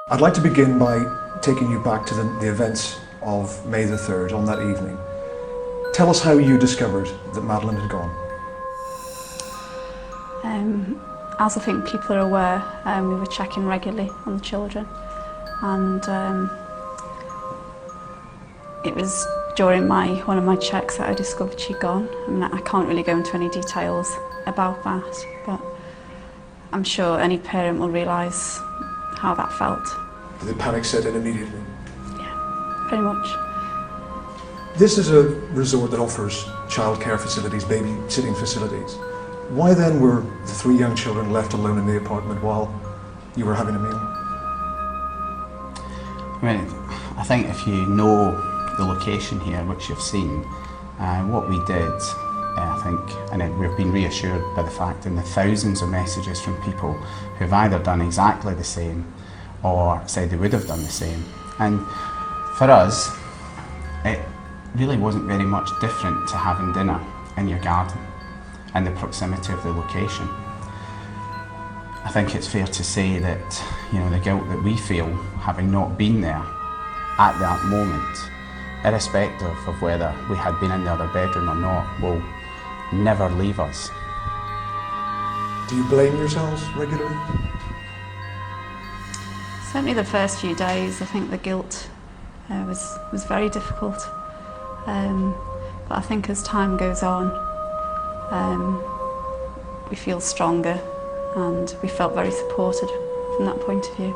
I'd like to begin by taking you back to the events of May the 3rd on that evening. Tell us how you discovered that Madeleine had gone. As I think people are aware, we were checking regularly on the children, and it was during one of my checks that I discovered she'd gone. I mean, I can't really go into any details about that, but I'm sure any parent will realise how that felt. Did the panic set in immediately? Yeah, pretty much. This is a resort that offers childcare facilities, babysitting facilities. Why then were the three young children left alone in the apartment while you were having a meal? I mean, I think if you know the location here, which you've seen, what we did, I think, and we've been reassured by the fact in the thousands of messages from people who've either done exactly the same or said they would have done the same. And for us, it really wasn't very much different to having dinner in your garden and the proximity of the location. I think it's fair to say that, the guilt that we feel having not been there at that moment, irrespective of whether we had been in the other bedroom or not, will never leave us. Do you blame yourselves regularly? Certainly the first few days, I think the guilt was very difficult. But I think as time goes on, we feel stronger, and we felt very supported from that point of view.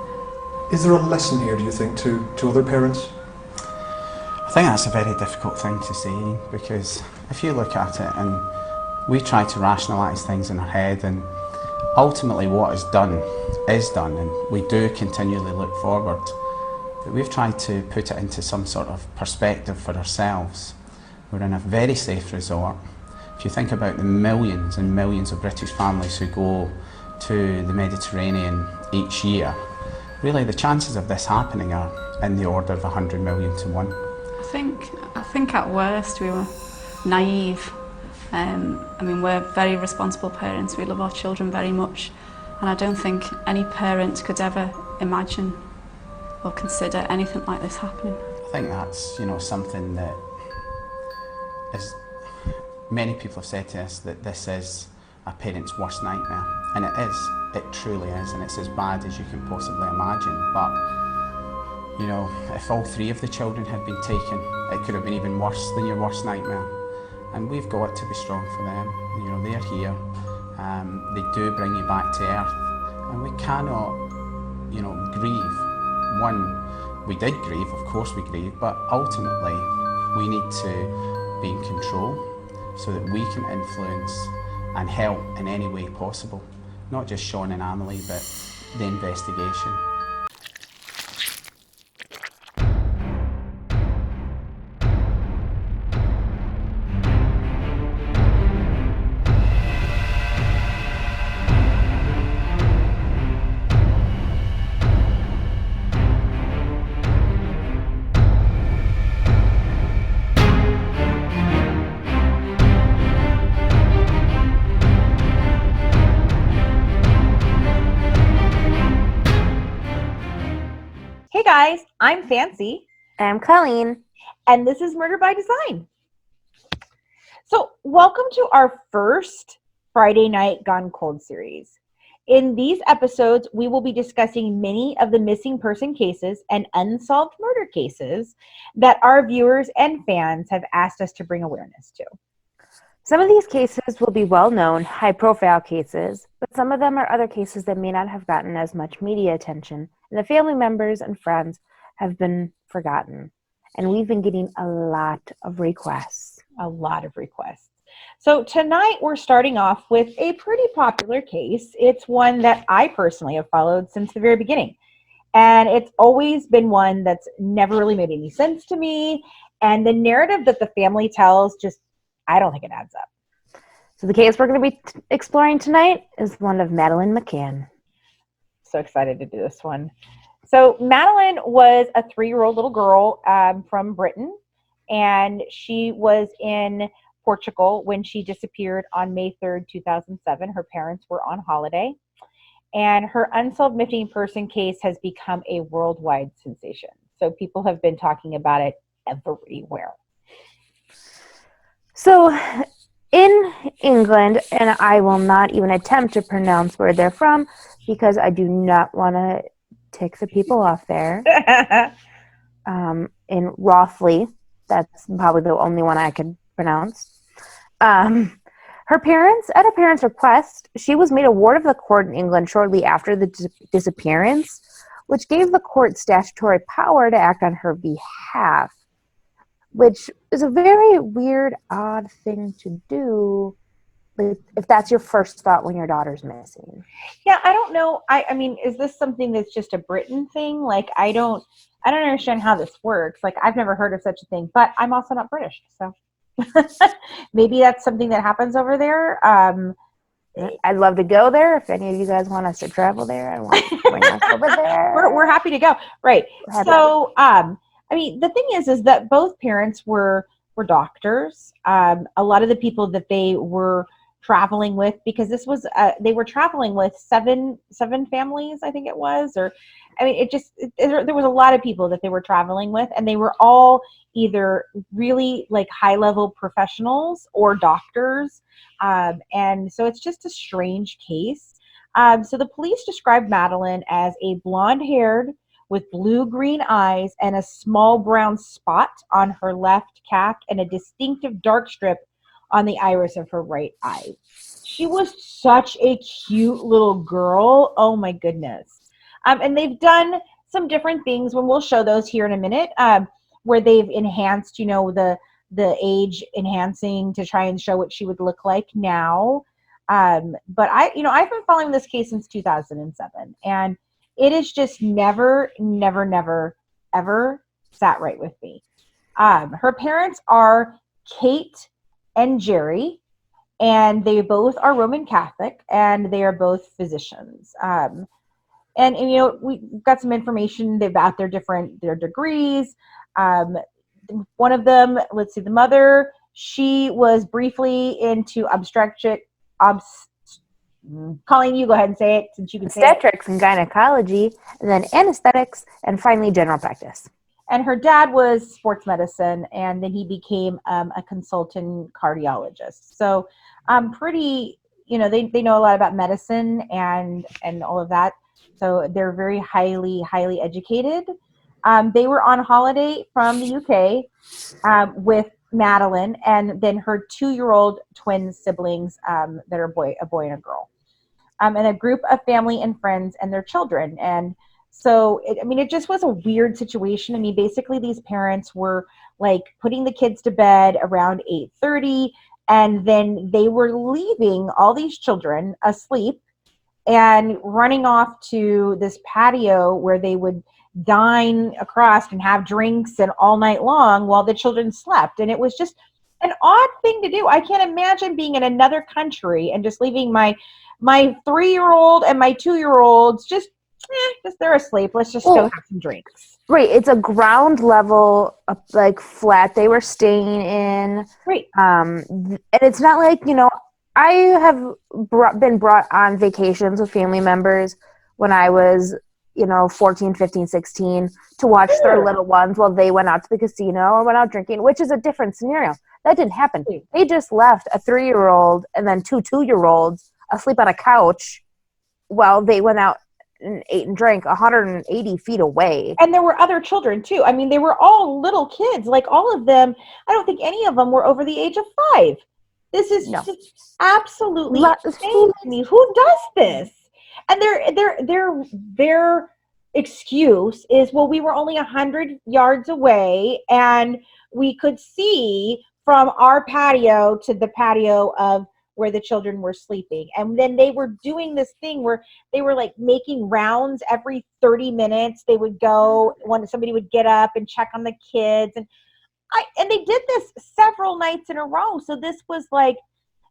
Is there a lesson here, do you think, to other parents? I think that's a very difficult thing to say, because if you look at it and we try to rationalise things in our head, and ultimately what is done, and we do continually look forward, but we've tried to put it into some sort of perspective for ourselves. We're in a very safe resort. If you think about the millions and millions of British families who go to the Mediterranean each year, really the chances of this happening are in the order of 100 million to 1. I think at worst we were naive. We're very responsible parents. We love our children very much, and I don't think any parent could ever imagine or consider anything like this happening. I think that's something that is, many people have said to us that this is a parent's worst nightmare, and it is. It truly is, and it's as bad as you can possibly imagine. But if all three of the children had been taken, it could have been even worse than your worst nightmare. And we've got to be strong for them. They're here. They do bring you back to earth, and we cannot, grieve. One, we did grieve, of course we grieve, but ultimately we need to be in control so that we can influence and help in any way possible. Not just Sean and Amelie, but the investigation. Hey guys, I'm Fancy. And I'm Colleen. And this is Murder by Design. So welcome to our first Friday Night Gone Cold series. In these episodes, we will be discussing many of the missing person cases and unsolved murder cases that our viewers and fans have asked us to bring awareness to. Some of these cases will be well-known, high-profile cases, but some of them are other cases that may not have gotten as much media attention, and the family members and friends have been forgotten. And we've been getting a lot of requests. So tonight we're starting off with a pretty popular case. It's one that I personally have followed since the very beginning. And it's always been one that's never really made any sense to me. And the narrative that the family tells I don't think it adds up. So the case we're going to be exploring tonight is one of Madeleine McCann. So excited to do this one. So Madeleine was a 3-year-old little girl from Britain, and she was in Portugal when she disappeared on May 3rd, 2007. Her parents were on holiday, and her unsolved missing person case has become a worldwide sensation. So people have been talking about it everywhere. So in England, and I will not even attempt to pronounce where they're from because I do not want to tick the people off there. In Rothley, that's probably the only one I could pronounce. Her parents, at her parents' request, she was made a ward of the court in England shortly after the disappearance, which gave the court statutory power to act on her behalf, which is a very weird, odd thing to do if that's your first thought when your daughter's missing. Yeah, I don't know. I mean, is this something that's just a Britain thing? Like, I don't understand how this works. Like, I've never heard of such a thing, but I'm also not British, so maybe that's something that happens over there. I'd love to go there. If any of you guys want us to travel there, I want to bring us over there. We're happy to go. Right. So, I mean, the thing is that both parents were doctors. A lot of the people that they were traveling with, because this was they were traveling with seven families, I think it was, or I mean, there was a lot of people that they were traveling with, and they were all either really like high level professionals or doctors, and so it's just a strange case. So the police described Madeleine as a blonde-haired with blue-green eyes and a small brown spot on her left calf and a distinctive dark strip on the iris of her right eye. She was such a cute little girl. Oh my goodness. And they've done some different things, when we'll show those here in a minute, where they've enhanced, the age enhancing to try and show what she would look like now. But I've been following this case since 2007, and it is just never, ever sat right with me. Her parents are Kate and Jerry, and they both are Roman Catholic, and they are both physicians. And we got some information about their degrees. One of them, let's see, the mother, she was briefly into Colleen, you go ahead and say it since you can say it. Obstetrics and gynecology, and then anesthetics, and finally general practice. And her dad was sports medicine, and then he became a consultant cardiologist. So pretty, they know a lot about medicine and all of that. So they're very highly educated. They were on holiday from the UK with Madeleine, and then her 2-year-old twin siblings that are a boy and a girl. And a group of family and friends and their children. And so, it just was a weird situation. I mean, basically these parents were like putting the kids to bed around 8:30, and then they were leaving all these children asleep and running off to this patio where they would dine across and have drinks and all night long while the children slept. And it was just an odd thing to do. I can't imagine being in another country and just leaving my 3-year-old and my 2-year-olds just they're asleep. Let's just go have some drinks. Right. It's a ground level, like flat they were staying in. Right. And it's not like, I have been brought on vacations with family members when I was, 14, 15, 16 to watch their little ones while they went out to the casino or went out drinking, which is a different scenario. That didn't happen. They just left a 3-year-old and then 2-year-olds asleep on a couch while they went out and ate and drank 180 feet away. And there were other children too. I mean, they were all little kids. Like all of them, I don't think any of them were over the age of 5. This is just absolutely insane to me. Who does this? And their excuse is, well, we were only 100 yards away, and we could see from our patio to the patio of where the children were sleeping. And then they were doing this thing where they were like making rounds every 30 minutes. They would go when somebody would get up and check on the kids. And they did this several nights in a row. So this was like,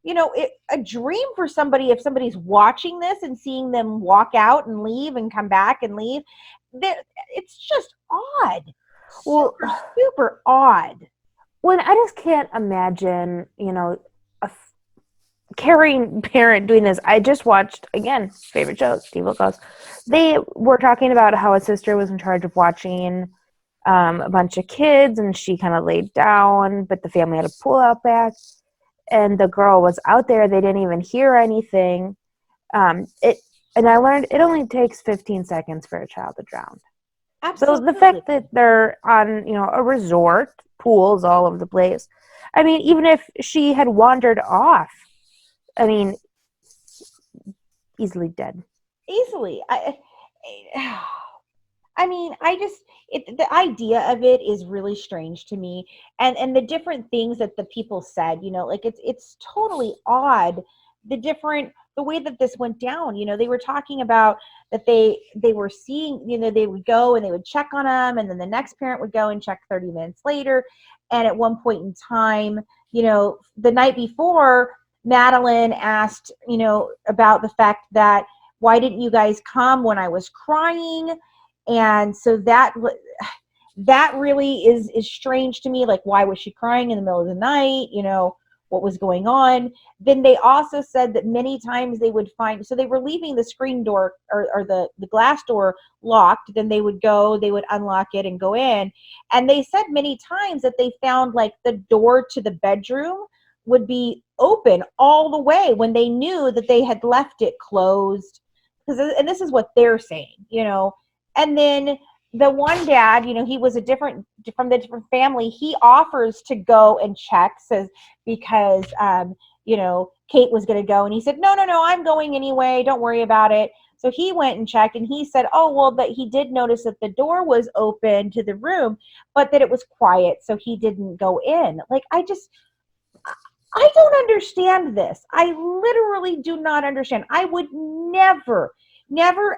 a dream for somebody. If somebody's watching this and seeing them walk out and leave and come back and leave, it's just odd. Well, super odd. When I just can't imagine, caring parent doing this. I just watched, again, favorite show, Steve Wilkos. They were talking about how a sister was in charge of watching a bunch of kids, and she kind of laid down, but the family had a pull-out back, and the girl was out there. They didn't even hear anything. And I learned it only takes 15 seconds for a child to drown. Absolutely. So the fact that they're on, a resort, pools all over the place. I mean, even if she had wandered off, I mean, easily dead. Easily. I mean, the idea of it is really strange to me, and the different things that the people said, like it's totally odd. The way that this went down, they were talking about that they were seeing, they would go and they would check on them, and then the next parent would go and check 30 minutes later, and at one point in time, the night before, Madeleine asked, about the fact that why didn't you guys come when I was crying? And so that really is strange to me. Like, why was she crying in the middle of the night? What was going on? Then they also said that many times they would find, so they were leaving the screen door or the glass door locked. Then they would unlock it and go in. And they said many times that they found like the door to the bedroom would be open all the way when they knew that they had left it closed. And this is what they're saying, And then the one dad, he was from the different family. He offers to go and check, says because Kate was going to go, and he said, no, I'm going anyway. Don't worry about it. So he went and checked, and he said, oh well, that he did notice that the door was open to the room, but that it was quiet, so he didn't go in. Like, I don't understand this. I literally do not understand. I would never,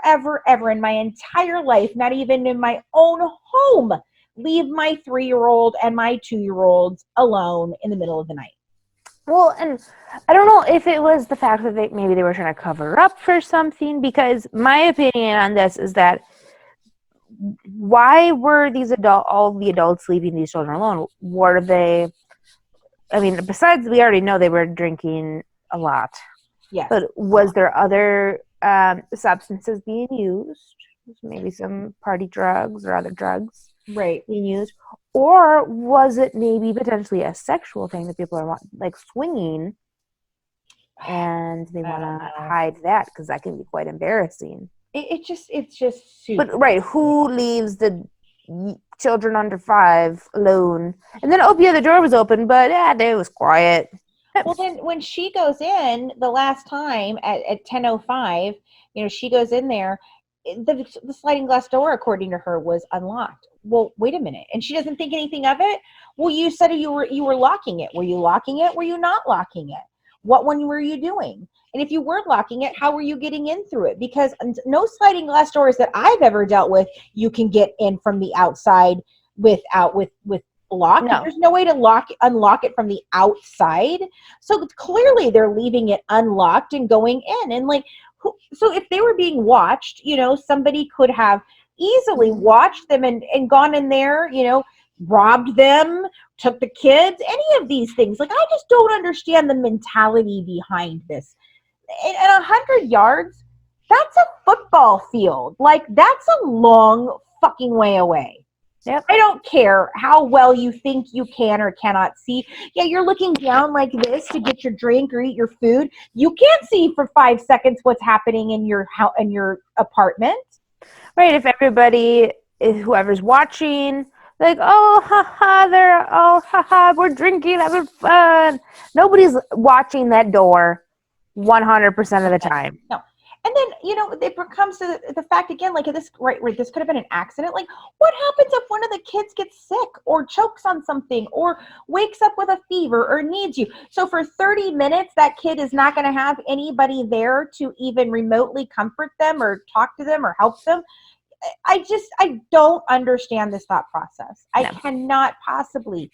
ever, ever in my entire life, not even in my own home, leave my 3-year-old and my 2-year-olds alone in the middle of the night. Well, and I don't know if it was the fact that maybe they were trying to cover up for something, because my opinion on this is that why were all the adults leaving these children alone? Were they, I mean, besides, we already know they were drinking a lot. Yes. But was there other substances being used? Maybe some party drugs or other drugs being used? Or was it maybe potentially a sexual thing that people are like swinging, and they want to hide that because that can be quite embarrassing? It's just super. But right, who leaves the children under 5 alone? And then, the door was open, but it was quiet. Well, then when she goes in the last time at 10:05, she goes in there, the sliding glass door, according to her, was unlocked. Well, wait a minute. And she doesn't think anything of it? Well, you said you were locking it. Were you locking it? Were you not locking it? What one were you doing? And if you were locking it, how were you getting in through it? Because no sliding glass doors that I've ever dealt with, you can get in from the outside with lock. No. There's no way to unlock it from the outside. So clearly they're leaving it unlocked and going in. And so if they were being watched, somebody could have easily watched them and gone in there, robbed them, took the kids, any of these things. Like, I just don't understand the mentality behind this. And 100 yards, that's a football field. Like, that's a long fucking way away. Yep. I don't care how well you think you can or cannot see. Yeah, you're looking down like this to get your drink or eat your food. You can't see for 5 seconds what's happening in your house, in your apartment. Right. If whoever's watching, like, we're drinking, having fun. Nobody's watching that door 100% of the time. No. And then, it comes to the fact again, like this, right, this could have been an accident. Like, what happens if one of the kids gets sick or chokes on something or wakes up with a fever or needs you? So for 30 minutes, that kid is not going to have anybody there to even remotely comfort them or talk to them or help them. I don't understand this thought process. I cannot possibly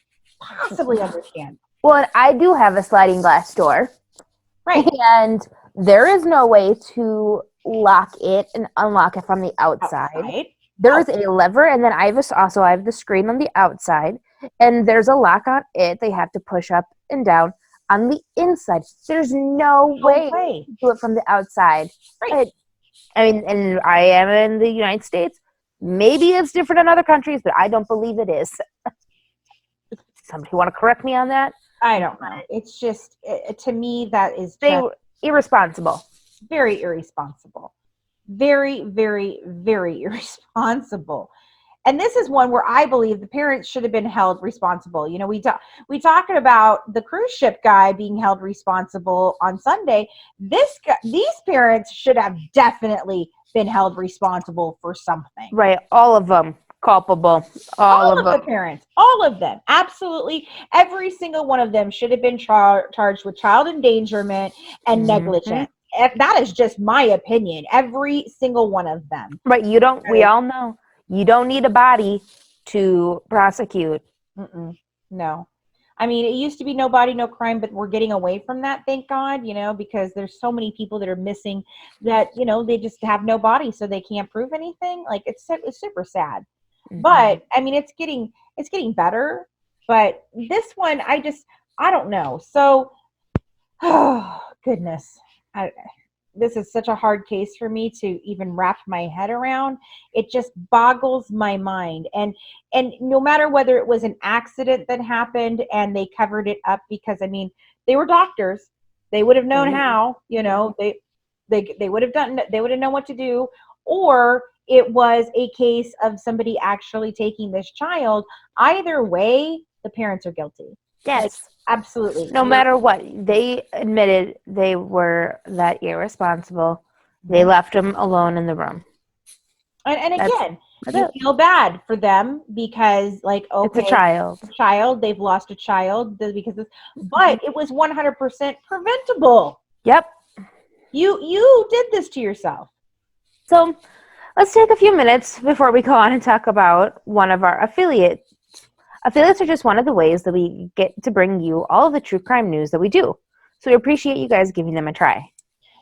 understand. Well, and I do have a sliding glass door. Right. And there is no way to lock it and unlock it from the outside. There is a lever, and then I have the screen on the outside, and there's a lock on it. They have to push up and down. on the inside. There's no way way. to do it from the outside. Right. I mean, and I am in the United States. Maybe it's different in other countries, but I don't believe it is. Somebody want to correct me on that? I don't know. It's just, to me, that is They just were irresponsible. very irresponsible. Very, very, very irresponsible. And this is one where I believe the parents should have been held responsible. You know, we talking about the cruise ship guy being held responsible on Sunday. These parents should have definitely been held responsible for something. Right, all of them culpable. All of the them. parents, all of them, absolutely, every single one of them should have been charged with child endangerment and negligence. That is just my opinion. Every single one of them. Right, we all know you don't need a body to prosecute. No. I mean, it used to be no body, no crime, but we're getting away from that, thank God, you know, because there's so many people that are missing that, you know, they just have no body, so they can't prove anything. Like, it's super sad. But I mean, it's getting better. But this one, I don't know. So, oh goodness, this is such a hard case for me to even wrap my head around. It just boggles my mind. And no matter whether it was an accident that happened and they covered it up, because I mean, they were doctors, they would have known how. You know, they would have known what to do, or it was a case of somebody actually taking this child. Either way, the parents are guilty. Yes. Like, absolutely. No matter what, they admitted they were that irresponsible. They left him alone in the room. And again, you feel bad for them because, like, okay, it's a child, they've lost a child because of, but it was 100% preventable. Yep. You did this to yourself. So let's take a few minutes before we go on and talk about one of our affiliates. Affiliates are just one of the ways that we get to bring you all of the true crime news that we do. So we appreciate you guys giving them a try.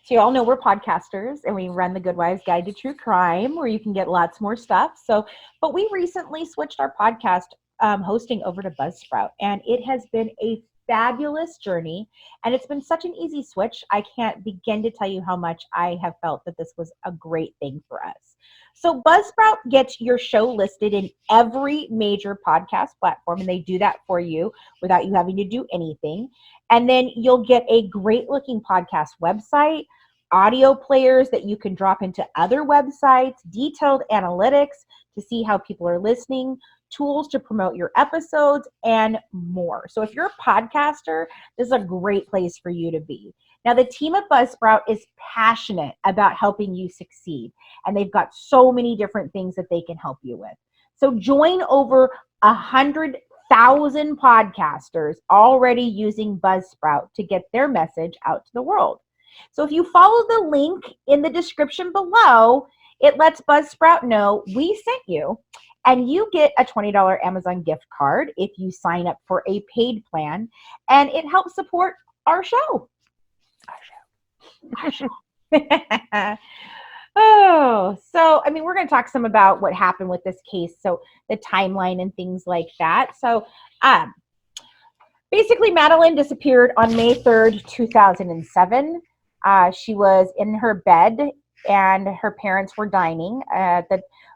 So you all know we're podcasters, and we run the Good Wives Guide to True Crime, where you can get lots more stuff. But we recently switched our podcast hosting over to Buzzsprout, and it has been a fabulous journey, and it's been such an easy switch. I can't begin to tell you how much I have felt that this was a great thing for us. So Buzzsprout gets your show listed in every major podcast platform, and they do that for you without you having to do anything. And then you'll get a great looking podcast website, audio players that you can drop into other websites, detailed analytics to see how people are listening, tools to promote your episodes, and more. So if you're a podcaster, this is a great place for you to be. Now, the team at Buzzsprout is passionate about helping you succeed, and they've got so many different things that they can help you with. So join over 100,000 podcasters already using Buzzsprout to get their message out to the world. So if you follow the link in the description below, it lets Buzzsprout know we sent you, and you get a $20 Amazon gift card if you sign up for a paid plan, and it helps support our show. Oh, so I mean, we're going to talk some about what happened with this case, so the timeline and things like that. So basically, Madeleine disappeared on May 3rd, 2007. She was in her bed, and her parents were dining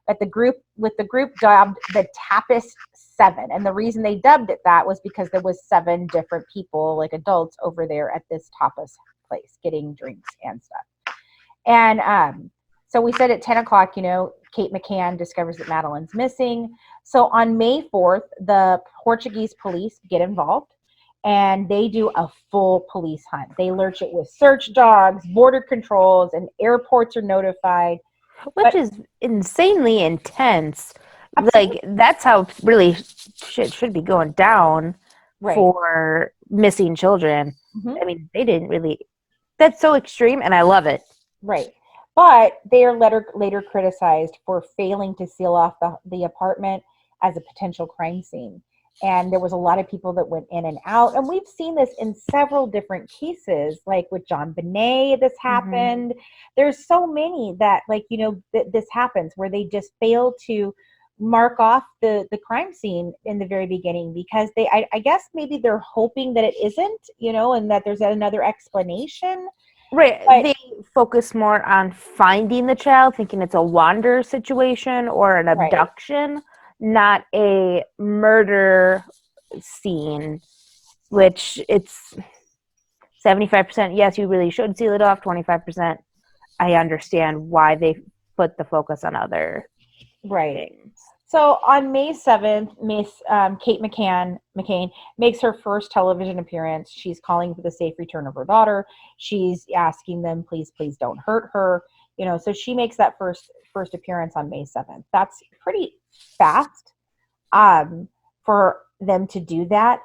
with the group dubbed the Tapas 7. And the reason they dubbed it that was because there was 7 different people, like adults, over there at this tapas place getting drinks and stuff. And so we said at 10 o'clock, you know, Kate McCann discovers that Madeleine's missing. So on May 4th, the Portuguese police get involved, and they do a full police hunt. They lurch it with search dogs, border controls, and airports are notified. Which is insanely intense. Absolutely. Like, that's how really shit should be going down for missing children. I mean, they didn't really... That's so extreme, and I love it. Right. But they are later criticized for failing to seal off the apartment as a potential crime scene. And there was a lot of people that went in and out. And we've seen this in several different cases, like with John Bonet, this happened. There's so many that, like, you know, this happens where they just fail to mark off the crime scene in the very beginning, because I guess maybe they're hoping that it isn't, and that there's another explanation. Right. But, they focus more on finding the child, thinking it's a wander situation or an Right. abduction, not a murder scene, which it's 75%. Yes, you really should seal it off. 25%. I understand why they put the focus on other right. things. So on May 7th, Miss Kate McCann makes her first television appearance. She's calling for the safe return of her daughter. She's asking them, please, please don't hurt her. So she makes that first appearance on May 7th. That's pretty fast for them to do that.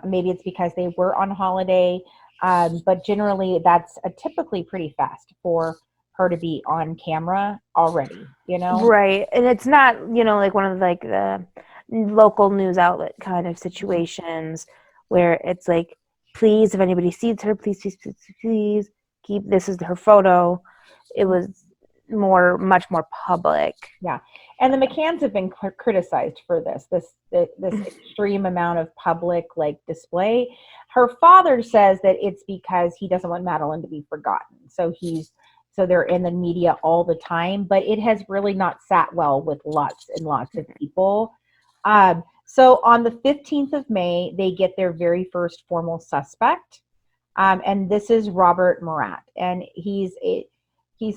Maybe it's because they were on holiday, but generally that's typically pretty fast for her to be on camera already, Right. And it's not, like one of the local news outlet kind of situations where it's like, please, if anybody sees her, please, please, please, please keep, this is her photo. It was much more public. Yeah. And the McCanns have been criticized for this extreme amount of public display. Her father says that it's because he doesn't want Madeleine to be forgotten. So they're in the media all the time, but it has really not sat well with lots and lots of people. So on the 15th of May, they get their very first formal suspect. And this is Robert Murat. And he's a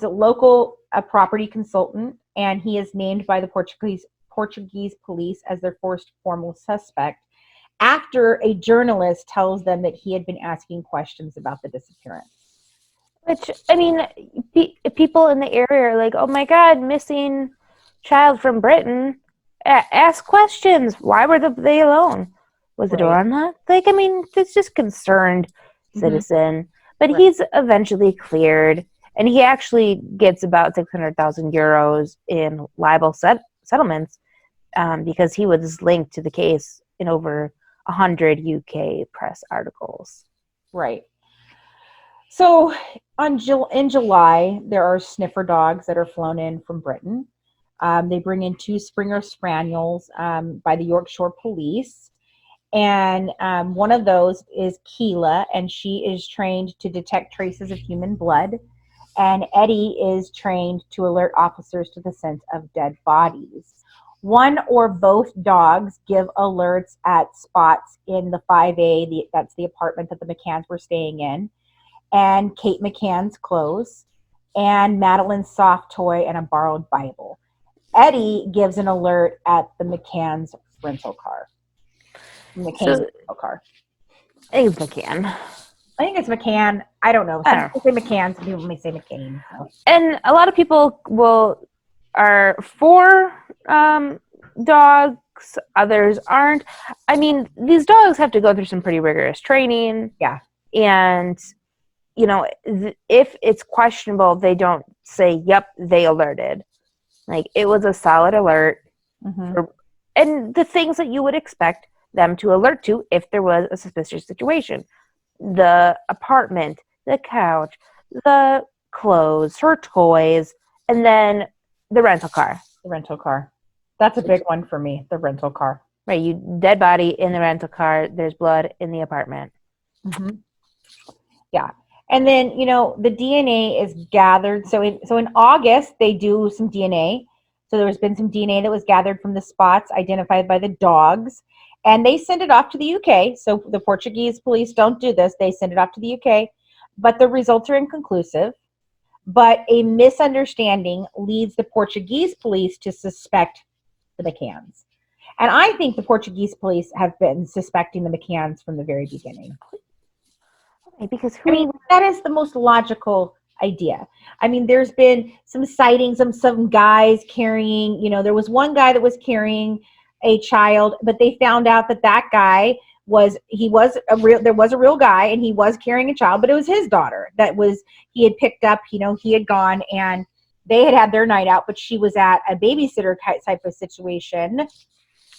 local property consultant, and he is named by the Portuguese police as their first formal suspect after a journalist tells them that he had been asking questions about the disappearance. Which, I mean, people in the area are like, oh my God, missing child from Britain. Ask questions. Why were they alone? Was the door unlocked? It's just concerned citizen. But he's eventually cleared, and he actually gets about 600,000 euros in libel settlements because he was linked to the case in over 100 UK press articles. Right. So in July, there are sniffer dogs that are flown in from Britain. They bring in 2 Springer Spaniels by the Yorkshire Police. And one of those is Keela, and she is trained to detect traces of human blood. And Eddie is trained to alert officers to the scent of dead bodies. One or both dogs give alerts at spots in the 5A, that's the apartment that the McCanns were staying in, and Kate McCann's clothes, and Madeleine's soft toy, and a borrowed Bible. Eddie gives an alert at the McCann's rental car. Rental car. I think it's McCann. I think it's McCann. I don't know. Some people say McCann, some people may say McCain. So. And a lot of people are for dogs, others aren't. These dogs have to go through some pretty rigorous training. Yeah. And, if it's questionable, they don't say, yep, they alerted. It was a solid alert. And the things that you would expect them to alert to if there was a suspicious situation. The apartment, the couch, the clothes, her toys, and then the rental car. The rental car. That's a big one for me, the rental car. Right, dead body in the rental car, there's blood in the apartment. Yeah. And then, the DNA is gathered. So in August, they do some DNA. So there's been some DNA that was gathered from the spots identified by the dogs. And they send it off to the UK. So the Portuguese police don't do this. They send it off to the UK. But the results are inconclusive. But a misunderstanding leads the Portuguese police to suspect the McCanns. And I think the Portuguese police have been suspecting the McCanns from the very beginning. Okay, because that is the most logical idea. There's been some sightings of some guys carrying, there was one guy that was carrying a child, but they found out that guy there was a real guy, and he was carrying a child, but it was his daughter he had picked up. He had gone and they had their night out, but she was at a babysitter type of situation.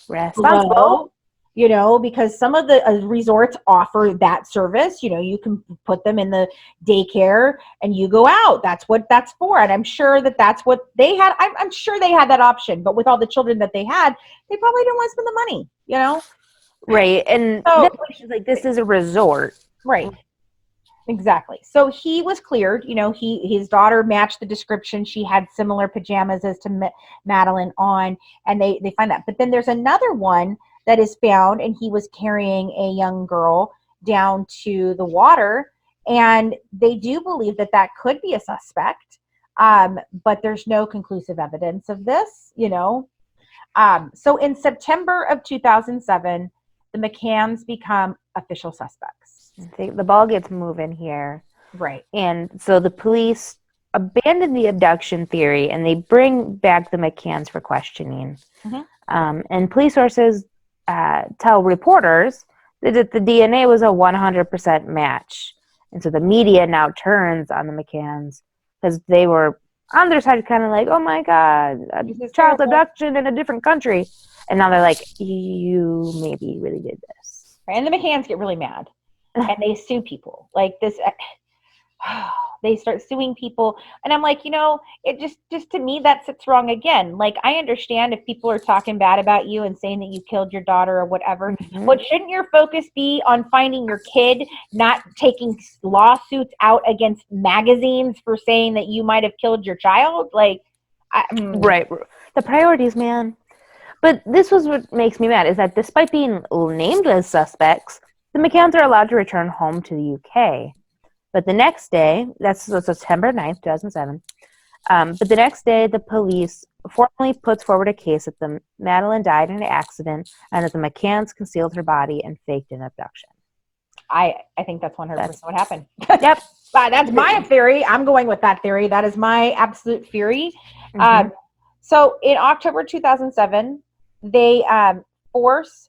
Responsible. because some of the resorts offer that service. You can put them in the daycare and you go out. That's what that's for. And I'm sure that that's what they had. I'm sure they had that option, but with all the children that they had, they probably didn't want to spend the money. Right. And So, that's why she's like, this is a resort. right. Exactly. So he was cleared. His daughter matched the description. She had similar pajamas as to Madeleine on, and they find that. But then there's another one that is found, and he was carrying a young girl down to the water, and they do believe that that could be a suspect, but there's no conclusive evidence of this. So in September of 2007, the McCanns become official suspects. The ball gets moving here. Right. And so the police abandon the abduction theory and they bring back the McCanns for questioning. And police sources tell reporters that the DNA was a 100% match. And so the media now turns on the McCanns because they were on their side kind of like, oh my God, a child abduction in a different country. And now they're like, you maybe really did this. And the McCanns get really mad. And they sue people like this. They start suing people, and I'm like, it just to me that sits wrong again. Like, I understand if people are talking bad about you and saying that you killed your daughter or whatever, but shouldn't your focus be on finding your kid, not taking lawsuits out against magazines for saying that you might have killed your child? Like, right, the priorities, man. But this was what makes me mad, is that despite being named as suspects, the McCanns are allowed to return home to the UK. But the next day, that's September 9th, 2007, but the next day, the police formally puts forward a case that Madeleine died in an accident and that the McCanns concealed her body and faked an abduction. I think that's 100% what happened. Yep. That's my theory. I'm going with that theory. That is my absolute theory. So in October 2007, they force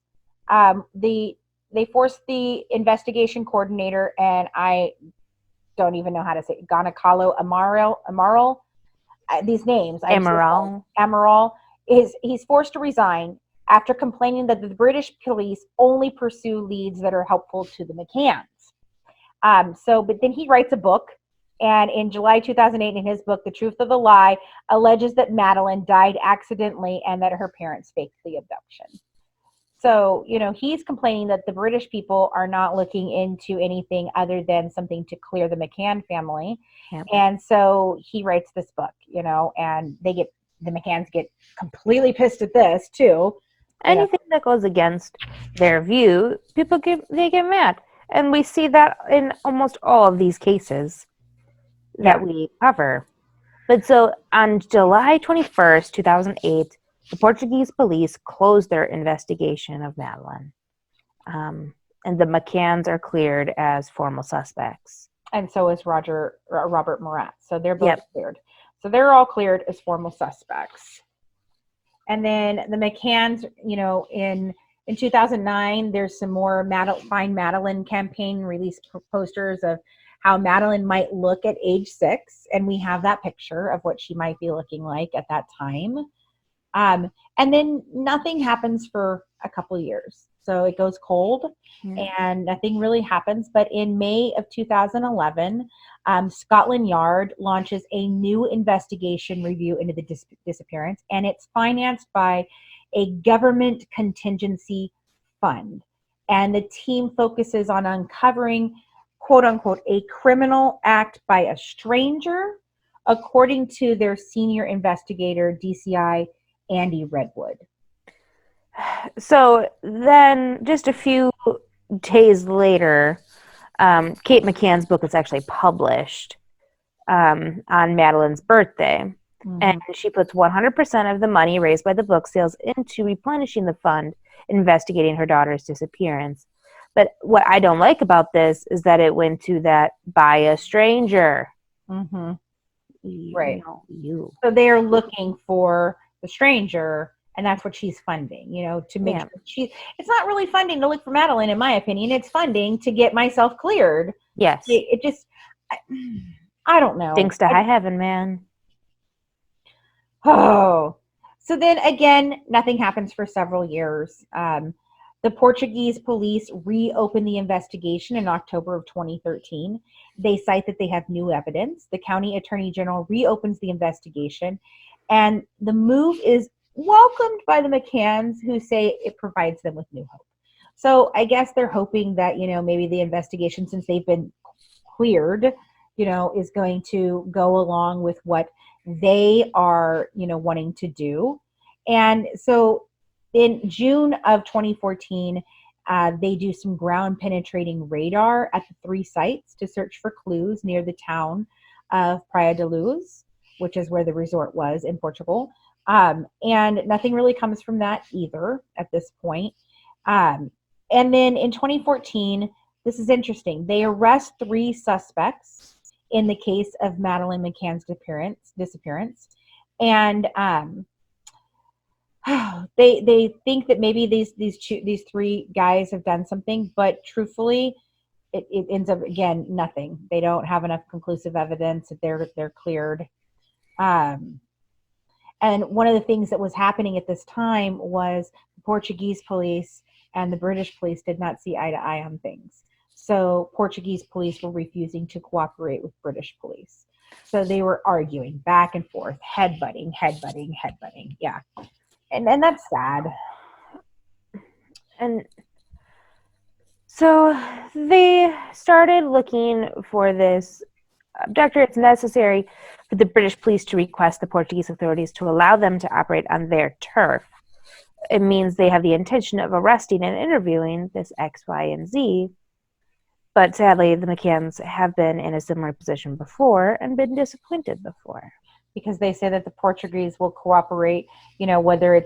the investigation coordinator, and I don't even know how to say it, Gonzalo Amaral. These names. Amaral. He's forced to resign after complaining that the British police only pursue leads that are helpful to the McCanns. But then he writes a book, and in July 2008, in his book, The Truth of the Lie, alleges that Madeleine died accidentally and that her parents faked the abduction. So, he's complaining that the British people are not looking into anything other than something to clear the McCann family. Yep. And so he writes this book, and the McCanns get completely pissed at this too. Anything that goes against their view, they get mad. And we see that in almost all of these cases that we cover. But so on July 21st, 2008, the Portuguese police closed their investigation of Madeleine. And the McCanns are cleared as formal suspects. And so is Robert Murat. So they're both cleared. So they're all cleared as formal suspects. And then the McCanns, in 2009, there's some more Find Madeleine campaign release posters of how Madeleine might look at age 6. And we have that picture of what she might be looking like at that time. And then nothing happens for a couple of years. So it goes cold and nothing really happens. But in May of 2011, Scotland Yard launches a new investigation review into the disappearance, and it's financed by a government contingency fund. And the team focuses on uncovering, quote unquote, a criminal act by a stranger, according to their senior investigator, DCI Andy Redwood. So then just a few days later, Kate McCann's book is actually published on Madeleine's birthday. And she puts 100% of the money raised by the book sales into replenishing the fund, investigating her daughter's disappearance. But what I don't like about this is that it went to that by a stranger. Right. So they're looking for the stranger, and that's what she's funding, to make sure it's not really funding to look for Madeleine, in my opinion. It's funding to get myself cleared. Yes. It just, I don't know. Thanks to high heaven, man. Oh, so then again, nothing happens for several years. The Portuguese police reopened the investigation in October of 2013. They cite that they have new evidence. The county attorney general reopens the investigation, and the move is welcomed by the McCanns, who say it provides them with new hope. So I guess they're hoping that, maybe the investigation, since they've been cleared, is going to go along with what they are, wanting to do. And so in June of 2014, they do some ground penetrating radar at the 3 sites to search for clues near the town of Praia da Luz, which is where the resort was in Portugal. And nothing really comes from that either at this point. And then in 2014, this is interesting. They arrest 3 suspects in the case of Madeleine McCann's disappearance. And they think that maybe these 3 guys have done something, but truthfully, it ends up, again, nothing. They don't have enough conclusive evidence that they're cleared. And one of the things that was happening at this time was the Portuguese police and the British police did not see eye to eye on things. So Portuguese police were refusing to cooperate with British police. So they were arguing back and forth, headbutting. Yeah. And that's sad. And so they started looking for this abductor. It's necessary for the British police to request the Portuguese authorities to allow them to operate on their turf. It means they have the intention of arresting and interviewing this X, Y, and Z. But sadly, the McCanns have been in a similar position before and been disappointed before. Because they say that the Portuguese will cooperate, whether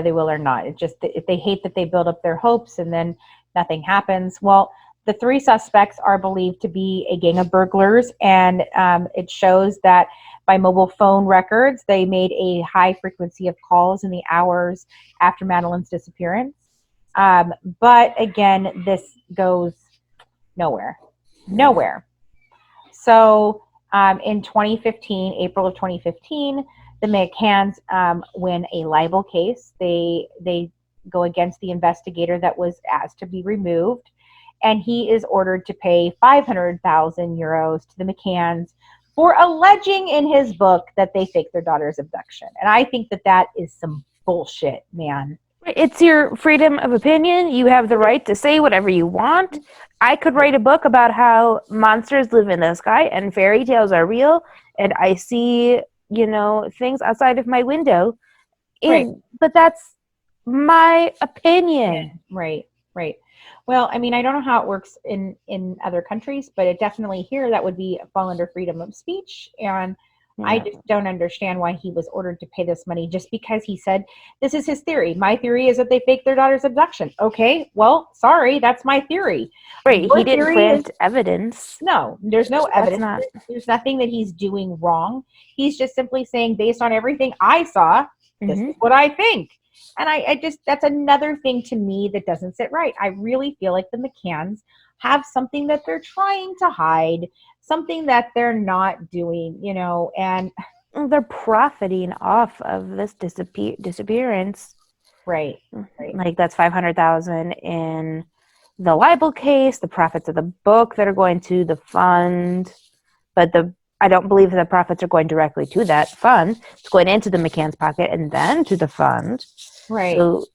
they will or not. It's just if they hate that they build up their hopes and then nothing happens. Well, the 3 suspects are believed to be a gang of burglars, and it shows that by mobile phone records, they made a high frequency of calls in the hours after Madeleine's disappearance. But again, this goes nowhere. So in 2015, April of 2015, the McCanns win a libel case. They go against the investigator that was asked to be removed, and he is ordered to pay 500,000 euros to the McCanns for alleging in his book that they faked their daughter's abduction. And I think that is some bullshit, man. It's your freedom of opinion. You have the right to say whatever you want. I could write a book about how monsters live in the sky and fairy tales are real, and I see, things outside of my window. Right. But that's my opinion. Right. Well, I don't know how it works in other countries, but it definitely here that would fall under freedom of speech. And yeah. I just don't understand why he was ordered to pay this money just because he said, this is his theory. My theory is that they faked their daughter's abduction. Okay, well, sorry, that's my theory. Right, he didn't plant evidence. No, there's no evidence. There's nothing that he's doing wrong. He's just simply saying, based on everything I saw, this is what I think. And I just, that's another thing to me that doesn't sit right. I really feel like the McCanns have something that they're trying to hide, something that they're not doing, and they're profiting off of this disappearance. Right. Like that's 500,000 in the libel case, the profits of the book that are going to the fund, but I don't believe the profits are going directly to that fund. It's going into the McCann's pocket and then to the fund. Right. So,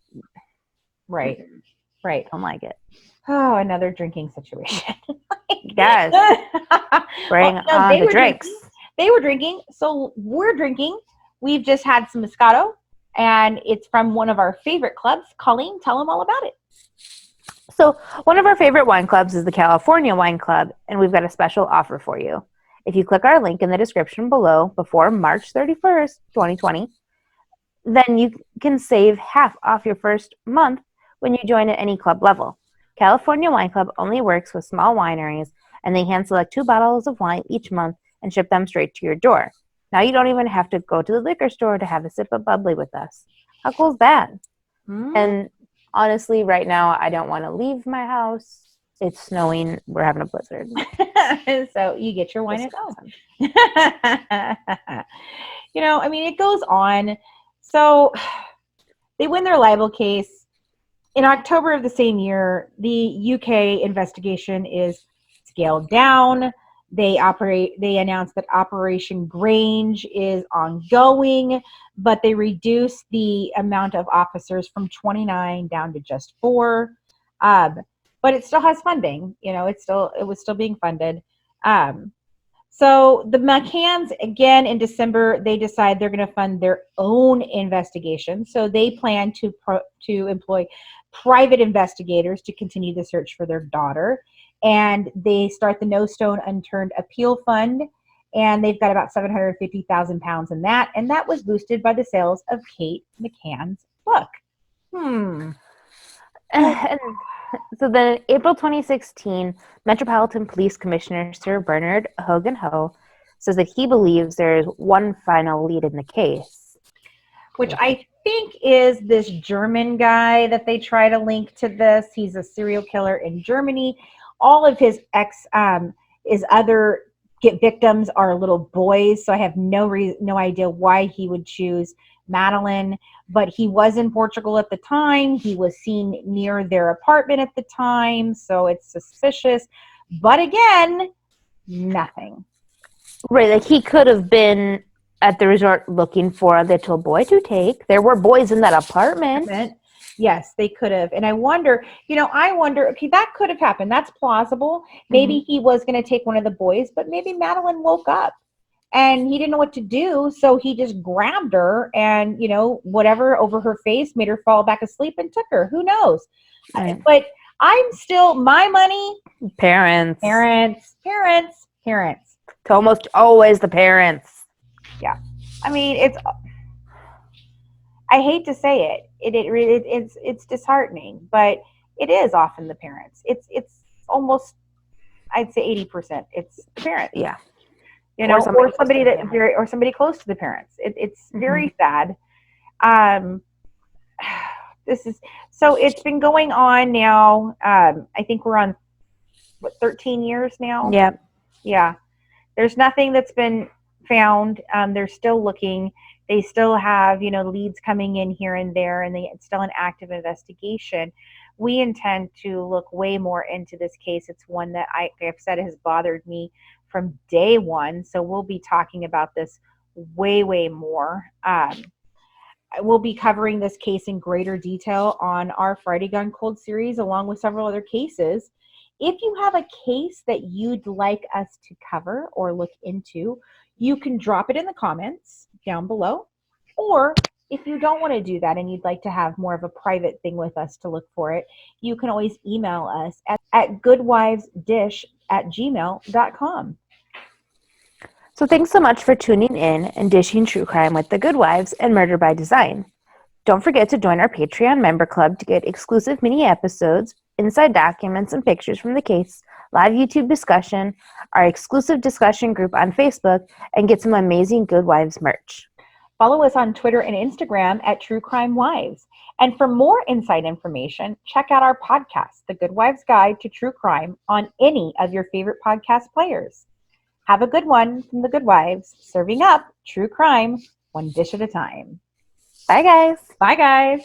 right. Don't like it. Oh, another drinking situation. Yes. Bring on the drinks. They were drinking, so we're drinking. We've just had some Moscato, and it's from one of our favorite clubs. Colleen, tell them all about it. So one of our favorite wine clubs is the California Wine Club, and we've got a special offer for you. If you click our link in the description below before March 31st, 2020, then you can save half off your first month when you join at any club level. California Wine Club only works with small wineries, and they hand select 2 bottles of wine each month and ship them straight to your door. Now you don't even have to go to the liquor store to have a sip of bubbly with us. How cool is that? And honestly, right now, I don't want to leave my house. It's snowing. We're having a blizzard. So you get your wine at home. It goes on. So they win their libel case. in October of the same year, the UK investigation is scaled down. They announced that Operation Grange is ongoing, but they reduced the amount of officers from 29 down to just 4. But it still has funding. It was still being funded. So the McCanns, again, in December, they decide they're going to fund their own investigation. So they plan to employ private investigators to continue the search for their daughter. And they start the No Stone Unturned Appeal Fund. And they've got about £750,000 in that. And that was boosted by the sales of Kate McCann's book. And so then in April 2016, Metropolitan Police Commissioner Sir Bernard Hogan-Ho says that he believes there is one final lead in the case. Which I think is this German guy that they try to link to this. He's a serial killer in Germany. All of his other victims are little boys, so I have no idea why he would choose Madeleine. But he was in Portugal at the time. He was seen near their apartment at the time, so it's suspicious. But again, nothing. Right, like he could have been at the resort looking for a little boy to take. There were boys in that apartment. Yes, they could have. And I wonder, okay, that could have happened. That's plausible. Maybe he was going to take one of the boys, but maybe Madeleine woke up and he didn't know what to do. So he just grabbed her and, whatever over her face made her fall back asleep and took her. Who knows? Right. But I'm still, my money. Parents. It's almost always the parents. Yeah. I mean, I hate to say it. It's disheartening, but it is often the parents. It's almost, I'd say 80%. It's the parents. Yeah. Or somebody close to the parents. It's very sad. So it's been going on now. I think we're on 13 years now. Yep. Yeah. There's nothing that's been found. They're still looking. They still have, leads coming in here and there, and it's still an active investigation. We intend to look way more into this case. It's one that I've said has bothered me from day one. So we'll be talking about this way, way more. We'll be covering this case in greater detail on our Friday Gone Cold series, along with several other cases. If you have a case that you'd like us to cover or look into, you can drop it in the comments down below. Or if you don't want to do that and you'd like to have more of a private thing with us to look for it, you can always email us at goodwivesdish@gmail.com. So thanks so much for tuning in and dishing true crime with the Good Wives and Murder by Design. Don't forget to join our Patreon member club to get exclusive mini episodes, inside documents and pictures from the case, live YouTube discussion, our exclusive discussion group on Facebook, and get some amazing Good Wives merch. Follow us on Twitter and Instagram at True Crime Wives. And for more inside information, check out our podcast, The Good Wives Guide to True Crime, on any of your favorite podcast players. Have a good one from The Good Wives, serving up true crime one dish at a time. Bye, guys. Bye, guys.